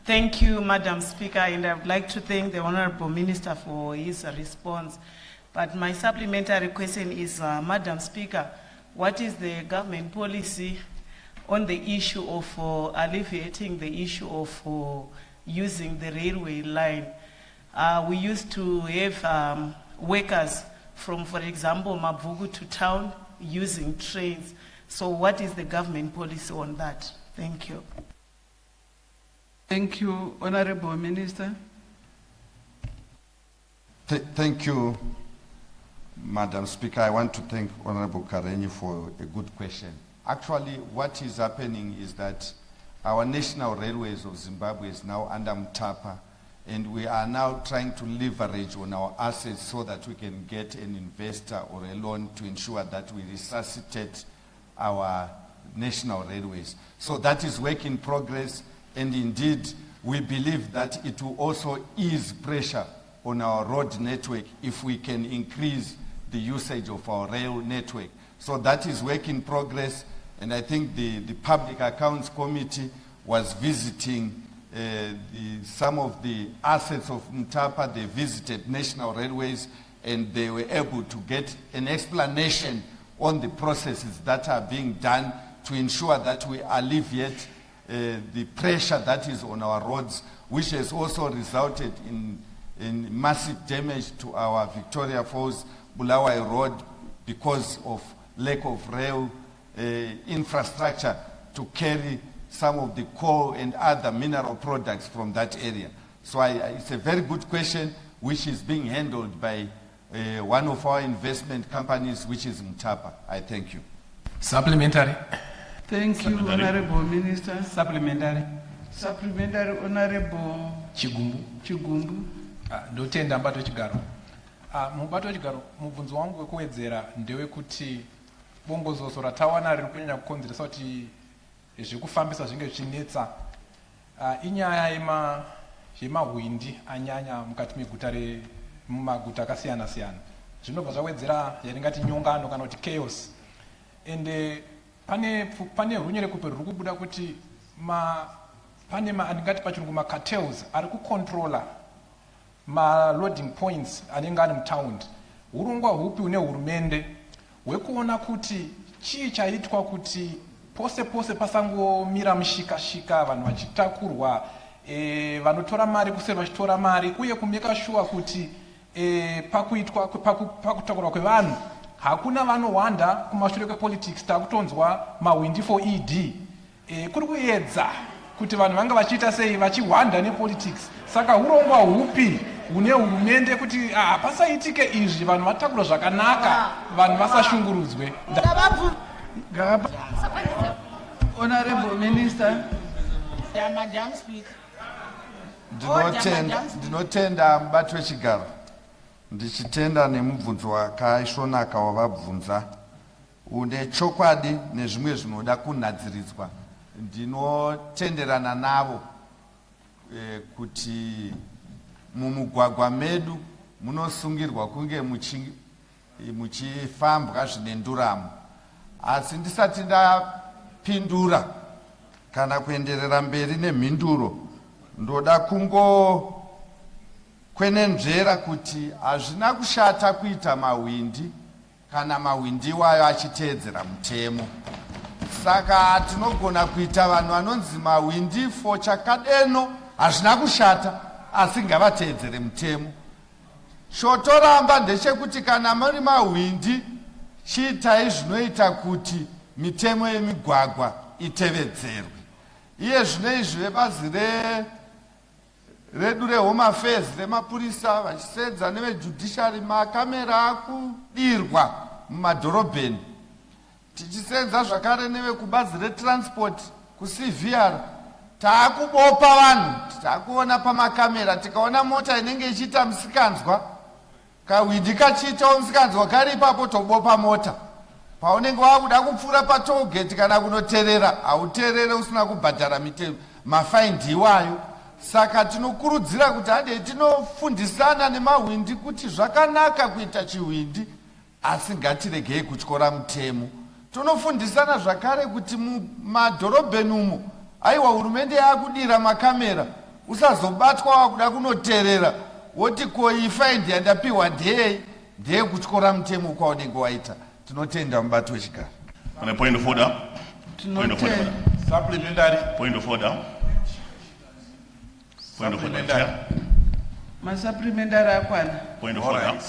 Thank you, Madam Speaker, and I would like to thank the Honourable Minister for his response. But my supplementary question is, Madam Speaker, what is the government policy on the issue of alleviating the issue of using the railway line? We used to have workers from, for example, Mabvuku to town using trains. So what is the government policy on that? Thank you. Thank you, Honourable Minister. Thank you, Madam Speaker. I want to thank Honourable Karenyi for a good question. Actually, what is happening is that our National Railways of Zimbabwe is now under Mutapa, and we are now trying to leverage on our assets so that we can get an investor or a loan to ensure that we resuscitate our National Railways. So that is work in progress. And indeed, we believe that it will also ease pressure on our road network if we can increase the usage of our rail network. So that is work in progress, and I think the Public Accounts Committee was visiting some of the assets of Mutapa. They visited National Railways, and they were able to get an explanation on the processes that are being done to ensure that we alleviate the pressure that is on our roads, which has also resulted in massive damage to our Victoria Falls Bulawayo Road because of lack of rail infrastructure to carry some of the coal and other mineral products from that area. So it's a very good question, which is being handled by one of our investment companies, which is Mutapa. I thank you. Supplementary. Thank you, Honourable Minister. Supplementary. Supplementary, Honourable Chigumbu. Ndotenda Mbato Chigaro. Mubato Chigaro, mubvunzo wangu wekuwedzera ndewekuti bongozoso ratawana riri kunyanya kukonzeresa kuti zvekufambisa zvinge zvichinetsa inyaya yemahwindi anyanya mukati meguta mumaguta akasiyana siyana. Zvinobva zvawedzera yaringati nyongano kana kuti chaos. Ende pane runyere kupe ruri kubuda kuti pane andingati pachirungu cartels ari kucontrola loading points anenge ari mutaundi. Urongwa hupi une hurumende hwekuona kuti chii chaitwa kuti pose pasangomira mushikashika vanhu vachitakurwa, vanotora mari kuseri vachitora mari, uye kumeka sure kuti pakutakurwa kwevanhu hakuna vanowanda kumashure kwepolitics takutonzwa mahwindi for ED. Kuri kuedza kuti vanhu vanga vachiita sei vachiwanda nepolitics. Saka hurongwa hupi hune hurumende kuti pasaitike izvi, vanhu vatakurwa zvakanaka, vanhu vasashungurudzwe. Honourable Minister. Madam Speaker. Ndinotenda Mbato Chigaro. Ndichitenda nemubvunzo wakaisvonaka wavabvunza. Une chokwadi nezvimwe zvinoda kunadziridzwa. Ndinotenderana navo kuti mumugwagwa medu munosungirwa kunge muchifambwa zvine nduramo. Asi ndisati ndapindura kana kuenderera mberi nemhinduro, ndoda kwenenzvera kuti hazvina kushata kuita mahwindi kana mahwindi iwayo achiteedzera mutemo. Saka tinogona kuita vanhu vanonzi mahwindi for chakadeno, hazvina kushata, asi ngavateedzere mutemo. Shotoramba ndechekuti kana muri mahwindi, chiitai zvinoita kuti mitemo yemigwagwa itevedzerwe. Iye zvino izvi vebazi redu reHome Affairs remapurisa vachisedza nevejudiciary, makamera akudirwa mumadhorobheni. Tichisedza zvakare nevekubazi retransport kuCVR, taakubopa vanhu. Taakuona pamakamera, tikaona mota inenge ichiita musikanzwa, kahwindi kachiitawo musikanzwa kari ipapo, tobopa mota. Paunenge wakuda kupfuura patollgate kana kunoterera, hauterere usina kubhadhara mafaindi iwayo. Saka tinokurudzira kuti hade tinofundisana nemahwindi kuti zvakanaka kuita chihwindi, asi ngatiregei kutyora mutemo. Tinofundisana zvakare kuti mumadhorobheni umo, aiwa hurumende yakudira makamera usazobatwa wakuda kunoteerera woti koifaindi yandapiwa ndeye kutyora mutemo kwaunenge waita. Tinotenda mubati wechigaro. On a point of order. Point of order. Supplementary. Point of order. Point of order. Chair. Supplementary akwana. Point of order.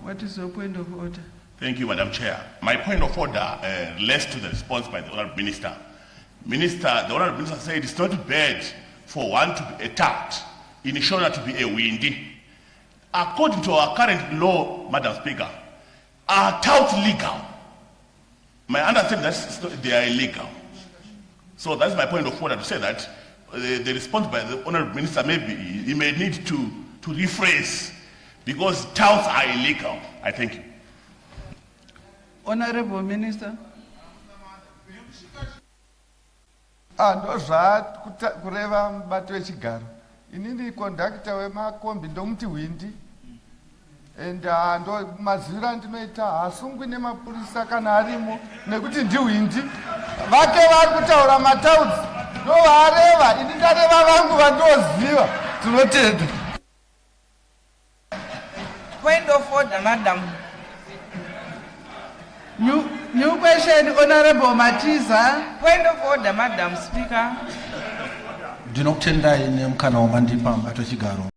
What is your point of order? Thank you, Madam Chair. My point of order relates to the response by the Honourable Minister. The Honourable Minister said it's not bad for one to be attacked in order to be a windy. According to our current law, Madam Speaker, are touts legal? My understanding is that they are illegal. So that's my point of order to say that the response by the Honourable Minister he may need to rephrase because touts are illegal. I thank you. Honorable Minister. Kureva mubati wechigaro. Inini kondakta wemakombi ndomuti windi. And ndo mazivira ndinoita hasungwi nemapurisa kana arimo nekuti ndiwindi. Vake vari kutaura mataudzi ndovareva. Ini ndareva vangu vandoziva. Tinotenda. Point of order, Madam. New question, Honorable Matiza. Point of order, Madam Speaker. Ndinokutendai nemukana wamandipa mubati wechigaro.